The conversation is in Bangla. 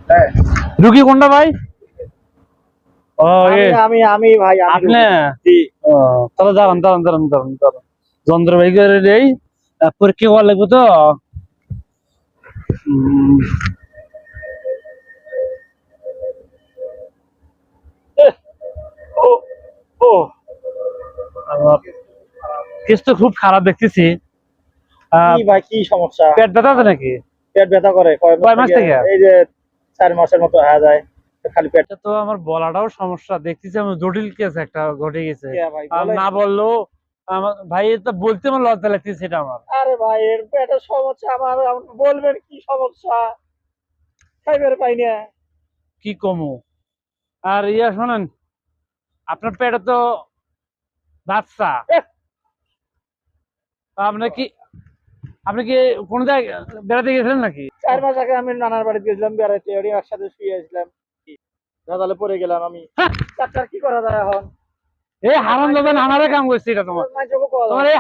হ্যাঁ রুগী কোনটা ভাই? ও আমি ভাই আপনি জি তাহলে দাঁড়ান যন্ত্র ভাই করে দেই, পরীক্ষা করা লাগবে তো। উম, ও ও কেস তো খুব খারাপ দেখতেছি। কি ভাই কি সমস্যা? পেট ব্যথা আছে নাকি? পেট ব্যথা করে কয় মাস থেকে? এই যে 4 মাসের মতো হয়ে যায়, খালি পেট। এটা তো আমার বলাটাও সমস্যা দেখতেছি, আমার জটিল কেস একটা ঘটে গেছে। ভাই আর বলেন। না বললেও আমার ভাই, এটা বলতে আমার লজ্জা লাগতেছে এটা আমার। আরে ভাই এর পেটের সমস্যা, আমাকে বলবেন কি সমস্যা? খাইবার পাই না। কি কমু? আর শোনেন, আপনার পেটে তো বাচ্চা, আপনার কি, আপনি কি কোনো জায়গায় বেড়াতে গেছিলেন নাকি? 4 মাস আগে আমি নানার বাড়িতে গেছিলাম বেড়াইতে, ওরই একসাথে শুয়েছিলাম, ধাঁধালে পড়ে গেলাম আমি। হ্যাঁ, চাচার কি করা যায় এখন? এই হারাম দাদা নানারে কাম করছে এটা তোমার। মাইজকে কওয়া তোমার যায়। এই